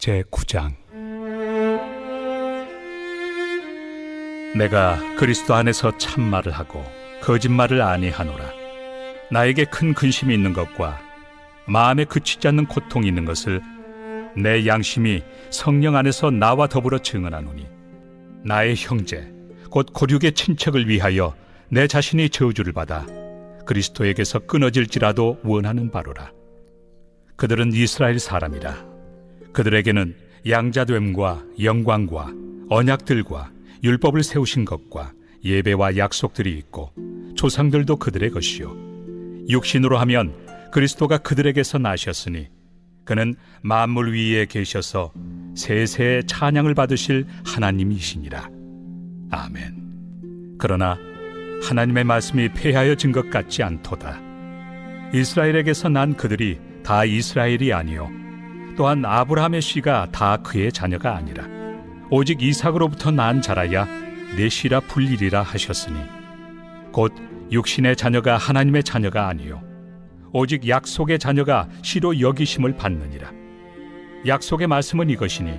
제9장. 내가 그리스도 안에서 참말을 하고 거짓말을 아니하노라. 나에게 큰 근심이 있는 것과 마음에 그치지 않는 고통이 있는 것을 내 양심이 성령 안에서 나와 더불어 증언하노니, 나의 형제 곧 고륙의 친척을 위하여 내 자신이 저주를 받아 그리스도에게서 끊어질지라도 원하는 바로라. 그들은 이스라엘 사람이라. 그들에게는 양자됨과 영광과 언약들과 율법을 세우신 것과 예배와 약속들이 있고 조상들도 그들의 것이요, 육신으로 하면 그리스도가 그들에게서 나셨으니 그는 만물 위에 계셔서 세세의 찬양을 받으실 하나님이시니라. 아멘. 그러나 하나님의 말씀이 폐하여진 것 같지 않도다. 이스라엘에게서 난 그들이 다 이스라엘이 아니요, 또한 아브라함의 씨가 다 그의 자녀가 아니라 오직 이삭으로부터 난 자라야 내 씨라 불리리라 하셨으니, 곧 육신의 자녀가 하나님의 자녀가 아니요 오직 약속의 자녀가 씨로 여기심을 받느니라. 약속의 말씀은 이것이니,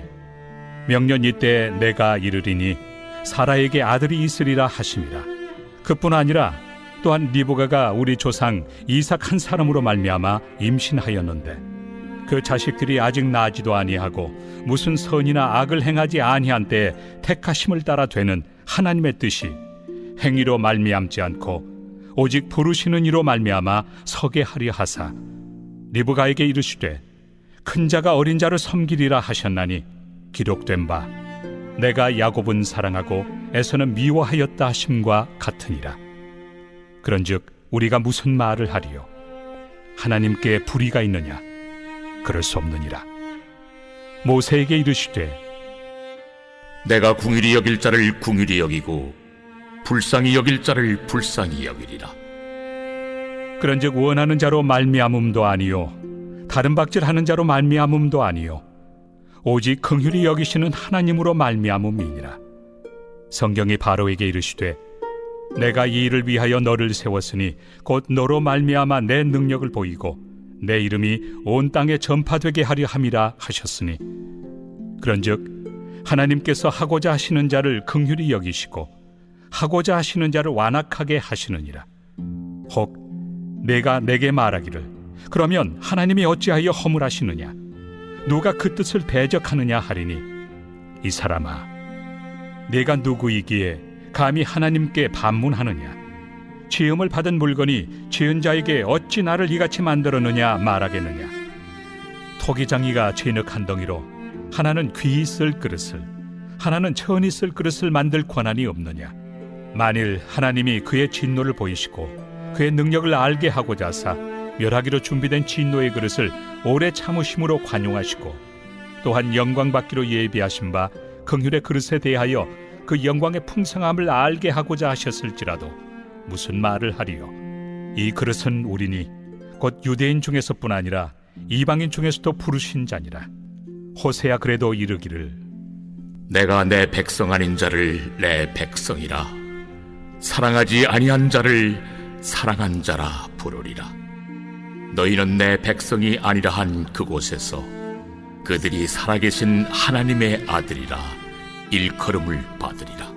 명년 이때에 내가 이르리니 사라에게 아들이 있으리라 하심이라. 그뿐 아니라 또한 리브가가 우리 조상 이삭 한 사람으로 말미암아 임신하였는데, 그 자식들이 아직 나지도 아니하고 무슨 선이나 악을 행하지 아니한 때에 택하심을 따라 되는 하나님의 뜻이 행위로 말미암지 않고 오직 부르시는 이로 말미암아 서게 하려 하사, 리브가에게 이르시되 큰 자가 어린 자를 섬기리라 하셨나니, 기록된 바 내가 야곱은 사랑하고 에서는 미워하였다 하심과 같으니라. 그런즉 우리가 무슨 말을 하리요? 하나님께 불의가 있느냐? 그럴 수 없느니라. 모세에게 이르시되 내가 궁휼히 여길 자를 궁휼히 여기고 불쌍히 여길 자를 불쌍히 여기리라. 그런즉 원하는 자로 말미암음도 아니요 다른 박질하는 자로 말미암음도 아니요 오직 긍휼히 여기시는 하나님으로 말미암음이니라. 성경이 바로에게 이르시되 내가 이 일을 위하여 너를 세웠으니 곧 너로 말미암아 내 능력을 보이고 내 이름이 온 땅에 전파되게 하려 함이라 하셨으니, 그런즉 하나님께서 하고자 하시는 자를 긍휼히 여기시고 하고자 하시는 자를 완악하게 하시느니라. 혹 내가 내게 말하기를 그러면 하나님이 어찌하여 허물하시느냐? 누가 그 뜻을 대적하느냐 하리니, 이 사람아, 내가 누구이기에 감히 하나님께 반문하느냐? 지음을 받은 물건이 지은 자에게 어찌 나를 이같이 만들었느냐 말하겠느냐? 토기장이가 진흙 한 덩이로 하나는 귀히 쓸 그릇을, 하나는 천히 쓸 그릇을 만들 권한이 없느냐? 만일 하나님이 그의 진노를 보이시고 그의 능력을 알게 하고자 하사 멸하기로 준비된 진노의 그릇을 오래 참으심으로 관용하시고 또한 영광 받기로 예비하신 바 긍휼의 그릇에 대하여 그 영광의 풍성함을 알게 하고자 하셨을지라도 무슨 말을 하리요? 이 그릇은 우리니 곧 유대인 중에서뿐 아니라 이방인 중에서도 부르신 자니라. 호세야 그래도 이르기를 내가 내 백성 아닌 자를 내 백성이라, 사랑하지 아니한 자를 사랑한 자라 부르리라. 너희는 내 백성이 아니라 한 그곳에서 그들이 살아계신 하나님의 아들이라 일컬음을 받으리라.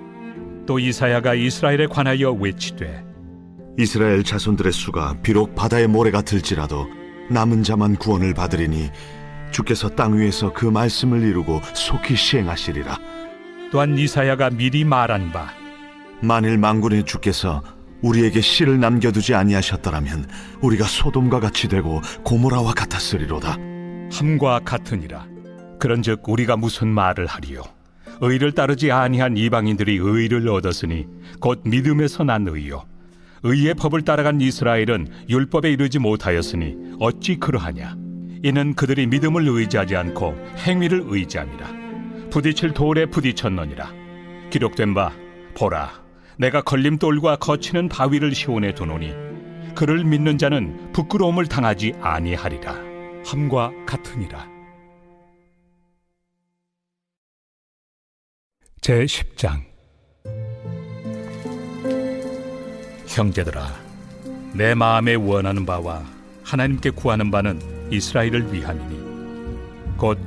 또 이사야가 이스라엘에 관하여 외치되 이스라엘 자손들의 수가 비록 바다의 모래 같을지라도 남은 자만 구원을 받으리니 주께서 땅 위에서 그 말씀을 이루고 속히 시행하시리라. 또한 이사야가 미리 말한 바 만일 만군의 주께서 우리에게 씨를 남겨두지 아니하셨더라면 우리가 소돔과 같이 되고 고모라와 같았으리로다. 함과 같으니라. 그런즉 우리가 무슨 말을 하리요? 의를 따르지 아니한 이방인들이 의를 얻었으니 곧 믿음에서 난 의요, 의의 법을 따라간 이스라엘은 율법에 이르지 못하였으니 어찌 그러하냐? 이는 그들이 믿음을 의지하지 않고 행위를 의지함이라. 부딪힐 돌에 부딪혔느니라. 기록된 바 보라, 내가 걸림돌과 거치는 바위를 시온에 두노니 그를 믿는 자는 부끄러움을 당하지 아니하리라. 함과 같으니라. 제10장. 형제들아, 내 마음에 원하는 바와 하나님께 구하는 바는 이스라엘을 위함이니 곧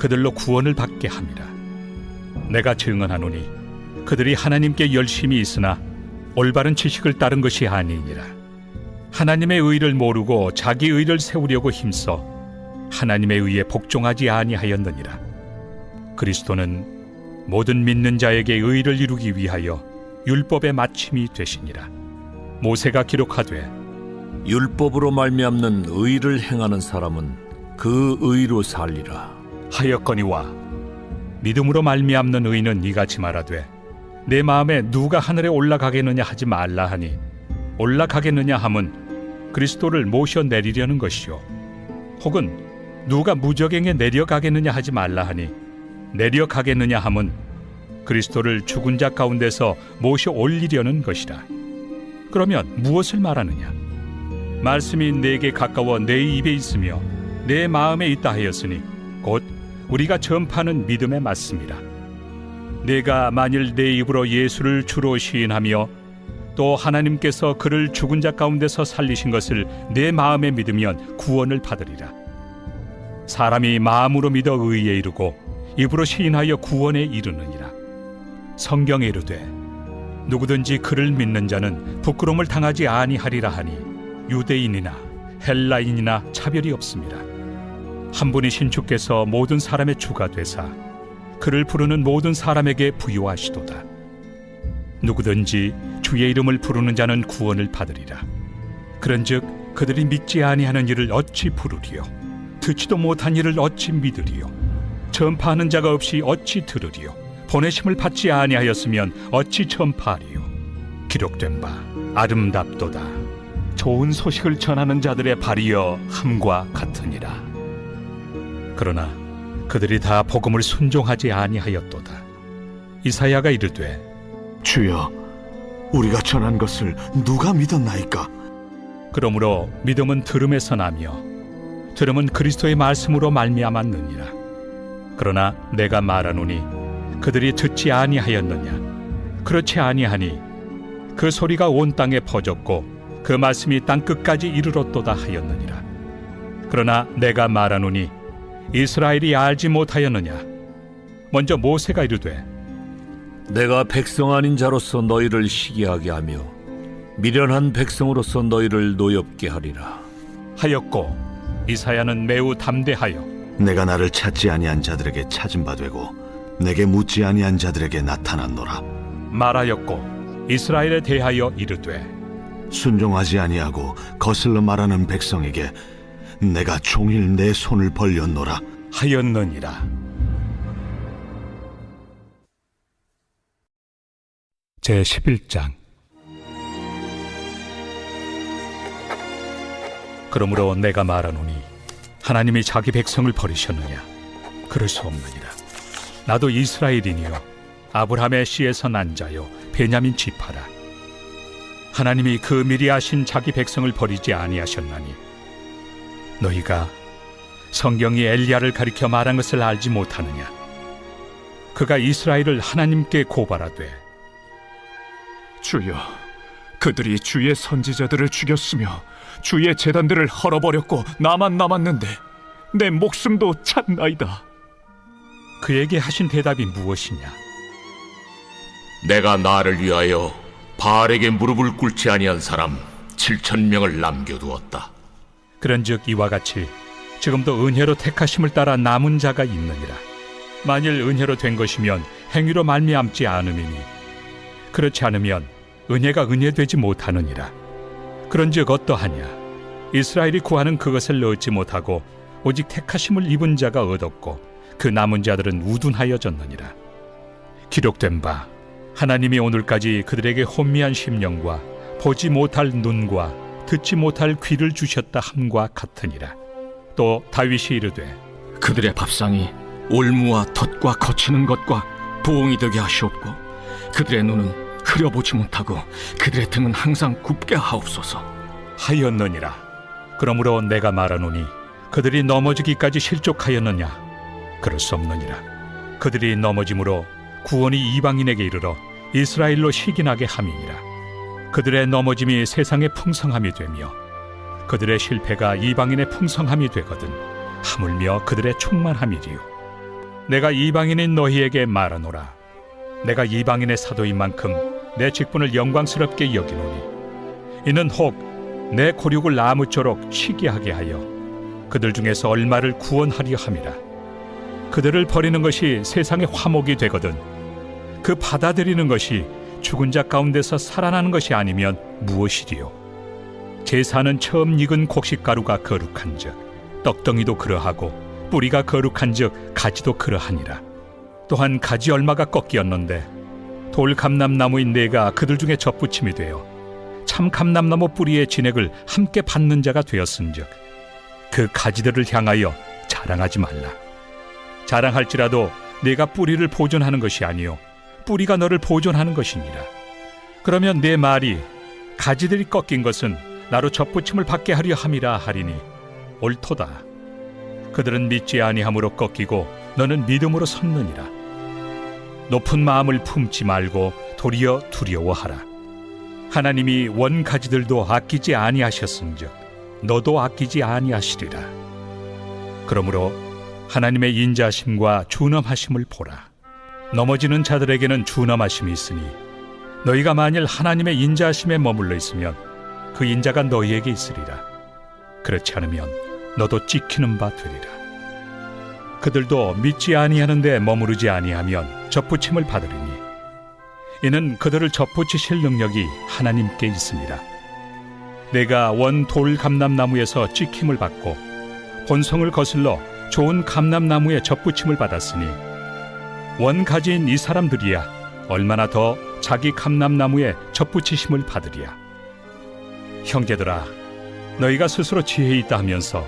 그들로 구원을 받게 함이라. 내가 증언하노니 그들이 하나님께 열심히 있으나 올바른 지식을 따른 것이 아니니라. 하나님의 의를 모르고 자기 의를 세우려고 힘써 하나님의 의에 복종하지 아니하였느니라. 그리스도는 모든 믿는 자에게 의를 이루기 위하여 율법의 마침이 되시니라. 모세가 기록하되 율법으로 말미암는 의를 행하는 사람은 그 의로 살리라. 하였거니와 믿음으로 말미암는 의는 이같이 말하되 내 마음에 누가 하늘에 올라가겠느냐 하지 말라 하니 올라가겠느냐 함은 그리스도를 모셔 내리려는 것이요 혹은 누가 무저갱에 내려가겠느냐 하지 말라 하니 내려가겠느냐 함은 그리스도를 죽은 자 가운데서 모셔 올리려는 것이라. 그러면 무엇을 말하느냐? 말씀이 내게 가까워 내 입에 있으며 내 마음에 있다 하였으니 곧 우리가 전파하는 믿음의 말씀이라. 내가 만일 내 입으로 예수를 주로 시인하며 또 하나님께서 그를 죽은 자 가운데서 살리신 것을 내 마음에 믿으면 구원을 받으리라. 사람이 마음으로 믿어 의에 이르고 입으로 시인하여 구원에 이르느니라. 성경에 이르되 누구든지 그를 믿는 자는 부끄러움을 당하지 아니하리라 하니 유대인이나 헬라인이나 차별이 없습니다. 한 분이신 주께서 모든 사람의 주가 되사 그를 부르는 모든 사람에게 부요하시도다. 누구든지 주의 이름을 부르는 자는 구원을 받으리라. 그런즉 그들이 믿지 아니하는 일을 어찌 부르리요? 듣지도 못한 일을 어찌 믿으리요? 전파하는 자가 없이 어찌 들으리요? 보내심을 받지 아니하였으면 어찌 전파하리요? 기록된 바 아름답도다. 좋은 소식을 전하는 자들의 발이여 함과 같으니라. 그러나 그들이 다 복음을 순종하지 아니하였도다. 이사야가 이르되 주여, 우리가 전한 것을 누가 믿었나이까? 그러므로 믿음은 들음에서 나며 들음은 그리스도의 말씀으로 말미암았느니라. 그러나 내가 말하노니 그들이 듣지 아니하였느냐? 그렇지 아니하니 그 소리가 온 땅에 퍼졌고 그 말씀이 땅 끝까지 이르렀도다 하였느니라. 그러나 내가 말하노니 이스라엘이 알지 못하였느냐? 먼저 모세가 이르되 내가 백성 아닌 자로서 너희를 시기하게 하며 미련한 백성으로서 너희를 노엽게 하리라. 하였고 이사야는 매우 담대하여 내가 나를 찾지 아니한 자들에게 찾은 바 되고 내게 묻지 아니한 자들에게 나타났노라. 말하였고 이스라엘에 대하여 이르되 순종하지 아니하고 거슬러 말하는 백성에게 내가 종일 내 손을 벌렸노라. 하였느니라. 제 11장. 그러므로 내가 말하노니 하나님이 자기 백성을 버리셨느냐? 그럴 수 없느니라. 나도 이스라엘이니요 아브라함의 씨에서 난 자요 베냐민 지파라. 하나님이 그 미리 아신 자기 백성을 버리지 아니하셨나니 너희가 성경이 엘리야를 가리켜 말한 것을 알지 못하느냐? 그가 이스라엘을 하나님께 고발하되 주여, 그들이 주의 선지자들을 죽였으며 주의 제단들을 헐어버렸고 나만 남았는데 내 목숨도 찼나이다. 그에게 하신 대답이 무엇이냐? 내가 나를 위하여 바알에게 무릎을 꿇지 아니한 사람 7,000명을 남겨두었다. 그런즉 이와 같이 지금도 은혜로 택하심을 따라 남은 자가 있느니라. 만일 은혜로 된 것이면 행위로 말미암지 않음이니 그렇지 않으면 은혜가 은혜되지 못하느니라. 그런즉 어떠하냐? 이스라엘이 구하는 그것을 얻지 못하고 오직 택하심을 입은 자가 얻었고 그 남은 자들은 우둔하여졌느니라. 기록된 바 하나님이 오늘까지 그들에게 혼미한 심령과 보지 못할 눈과 듣지 못할 귀를 주셨다 함과 같으니라. 또 다윗이 이르되 그들의 밥상이 올무와 덫과 거치는 것과 부엉이 되게 하시옵고 그들의 눈은 흐려보지 못하고 그들의 등은 항상 굽게 하옵소서. 하였느니라. 그러므로 내가 말하노니 그들이 넘어지기까지 실족하였느냐? 그럴 수 없느니라. 그들이 넘어짐으로 구원이 이방인에게 이르러 이스라엘로 시기나게 함이니라. 그들의 넘어짐이 세상의 풍성함이 되며 그들의 실패가 이방인의 풍성함이 되거든 하물며 그들의 충만함이리요. 내가 이방인인 너희에게 말하노라. 내가 이방인의 사도인 만큼 내 직분을 영광스럽게 여기노니 이는 혹 내 고륙을 나무쪼록 쉬게 하게 하여 그들 중에서 얼마를 구원하려 함이라. 그들을 버리는 것이 세상의 화목이 되거든 그 받아들이는 것이 죽은 자 가운데서 살아나는 것이 아니면 무엇이리요? 제사는 처음 익은 곡식가루가 거룩한즉 떡덩이도 그러하고 뿌리가 거룩한즉 가지도 그러하니라. 또한 가지 얼마가 꺾이었는데 돌 감람나무인 내가 그들 중에 접붙임이 되어 참 감람나무 뿌리의 진액을 함께 받는 자가 되었은즉 그 가지들을 향하여 자랑하지 말라. 자랑할지라도 내가 뿌리를 보존하는 것이 아니요 뿌리가 너를 보존하는 것이니라. 그러면 내 말이 가지들이 꺾인 것은 나로 접붙임을 받게 하려 함이라 하리니 옳도다. 그들은 믿지 아니함으로 꺾이고 너는 믿음으로 섰느니라. 높은 마음을 품지 말고 도리어 두려워하라. 하나님이 원 가지들도 아끼지 아니하셨은즉 너도 아끼지 아니하시리라. 그러므로 하나님의 인자하심과 준엄하심을 보라. 넘어지는 자들에게는 준엄하심이 있으니 너희가 만일 하나님의 인자하심에 머물러 있으면 그 인자가 너희에게 있으리라. 그렇지 않으면 너도 찍히는 바 되리라. 그들도 믿지 아니하는데 머무르지 아니하면 접붙임을 받으리니 이는 그들을 접붙이실 능력이 하나님께 있습니다. 내가 원 돌 감람나무에서 찍힘을 받고 본성을 거슬러 좋은 감람나무에 접붙임을 받았으니 원 가지인 이 사람들이야 얼마나 더 자기 감람나무에 접붙이심을 받으리야. 형제들아, 너희가 스스로 지혜 있다 하면서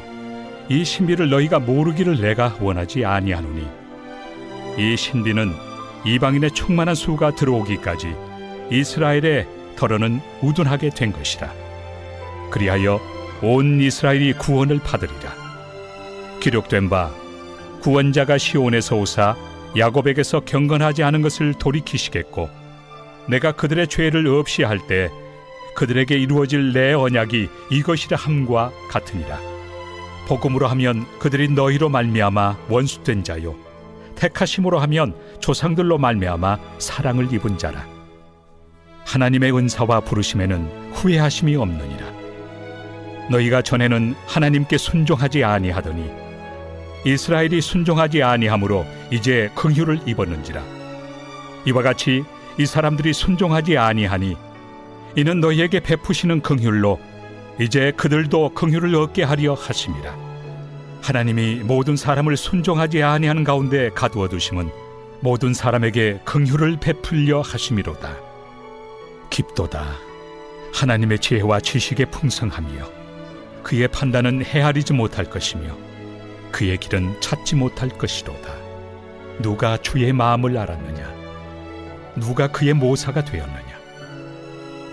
이 신비를 너희가 모르기를 내가 원하지 아니하노니 이 신비는 이방인의 충만한 수가 들어오기까지 이스라엘의 덜어는 우둔하게 된 것이라. 그리하여 온 이스라엘이 구원을 받으리라. 기록된 바 구원자가 시온에서 오사 야곱에게서 경건하지 않은 것을 돌이키시겠고 내가 그들의 죄를 없이 할 때 그들에게 이루어질 내 언약이 이것이라 함과 같으니라. 복음으로 하면 그들이 너희로 말미암아 원수된 자요 택하심으로 하면 조상들로 말미암아 사랑을 입은 자라. 하나님의 은사와 부르심에는 후회하심이 없느니라. 너희가 전에는 하나님께 순종하지 아니하더니 이스라엘이 순종하지 아니하므로 이제 긍휼을 입었는지라. 이와 같이 이 사람들이 순종하지 아니하니 이는 너희에게 베푸시는 긍휼로 이제 그들도 긍휼을 얻게 하려 하심이라. 하나님이 모든 사람을 순종하지 아니하는 가운데 가두어 두심은 모든 사람에게 긍휼을 베풀려 하심이로다. 깊도다. 하나님의 지혜와 지식의 풍성함이여 그의 판단은 헤아리지 못할 것이며 그의 길은 찾지 못할 것이로다. 누가 주의 마음을 알았느냐? 누가 그의 모사가 되었느냐?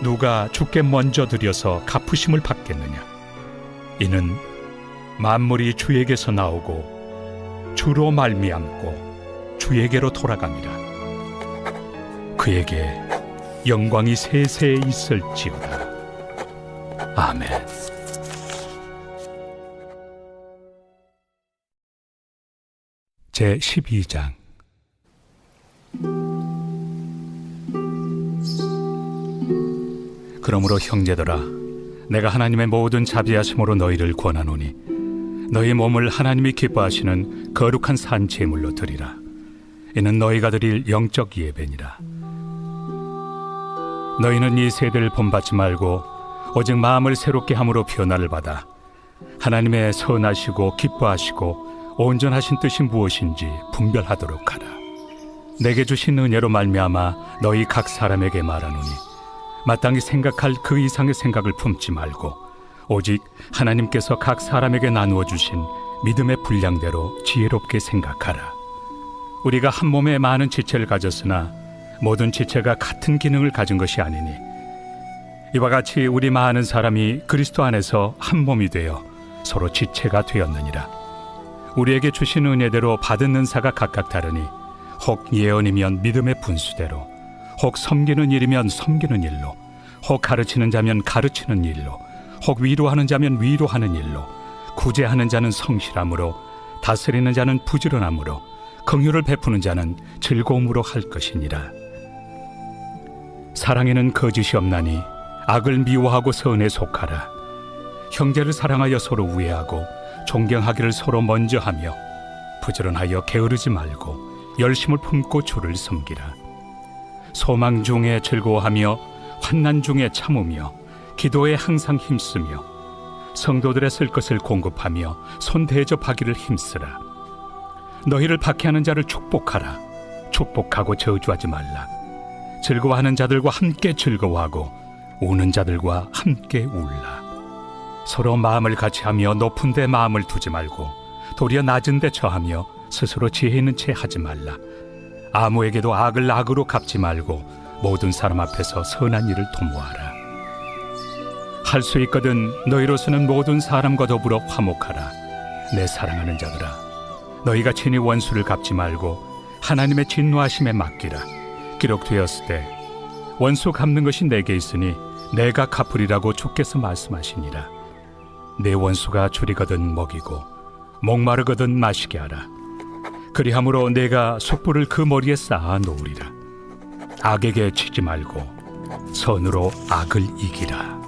누가 주께 먼저 드려서 갚으심을 받겠느냐? 이는 만물이 주에게서 나오고 주로 말미암고 주에게로 돌아갑니다. 그에게 영광이 세세에 있을지어다. 아멘. 제 12장. 그러므로 형제들아, 내가 하나님의 모든 자비하심으로 너희를 권하노니 너희 몸을 하나님이 기뻐하시는 거룩한 산 제물로 드리라. 이는 너희가 드릴 영적 예배니라. 너희는 이 세대를 본받지 말고 오직 마음을 새롭게 함으로 변화를 받아 하나님의 선하시고 기뻐하시고 온전하신 뜻이 무엇인지 분별하도록 하라. 내게 주신 은혜로 말미암아 너희 각 사람에게 말하노니 마땅히 생각할 그 이상의 생각을 품지 말고 오직 하나님께서 각 사람에게 나누어 주신 믿음의 분량대로 지혜롭게 생각하라. 우리가 한 몸에 많은 지체를 가졌으나 모든 지체가 같은 기능을 가진 것이 아니니 이와 같이 우리 많은 사람이 그리스도 안에서 한 몸이 되어 서로 지체가 되었느니라. 우리에게 주신 은혜대로 받은 은사가 각각 다르니 혹 예언이면 믿음의 분수대로, 혹 섬기는 일이면 섬기는 일로, 혹 가르치는 자면 가르치는 일로, 혹 위로하는 자면 위로하는 일로, 구제하는 자는 성실함으로, 다스리는 자는 부지런함으로, 긍휼을 베푸는 자는 즐거움으로 할 것이니라. 사랑에는 거짓이 없나니 악을 미워하고 선에 속하라. 형제를 사랑하여 서로 우애하고 존경하기를 서로 먼저 하며 부지런하여 게으르지 말고 열심을 품고 주를 섬기라. 소망 중에 즐거워하며 환난 중에 참으며 기도에 항상 힘쓰며 성도들의 쓸 것을 공급하며 손 대접하기를 힘쓰라. 너희를 박해하는 자를 축복하라. 축복하고 저주하지 말라. 즐거워하는 자들과 함께 즐거워하고 우는 자들과 함께 울라. 서로 마음을 같이하며 높은 데 마음을 두지 말고 도리어 낮은 데 처하며 스스로 지혜 있는 채 하지 말라. 아무에게도 악을 악으로 갚지 말고 모든 사람 앞에서 선한 일을 도모하라. 할 수 있거든 너희로서는 모든 사람과 더불어 화목하라. 내 사랑하는 자들아, 너희가 친히 원수를 갚지 말고 하나님의 진노하심에 맡기라. 기록되었을 때 원수 갚는 것이 내게 있으니 내가 갚으리라고 주께서 말씀하시니라. 내 원수가 줄이거든 먹이고 목마르거든 마시게 하라. 그리함으로 내가 숯불을 그 머리에 쌓아 놓으리라. 악에게 치지 말고 선으로 악을 이기라.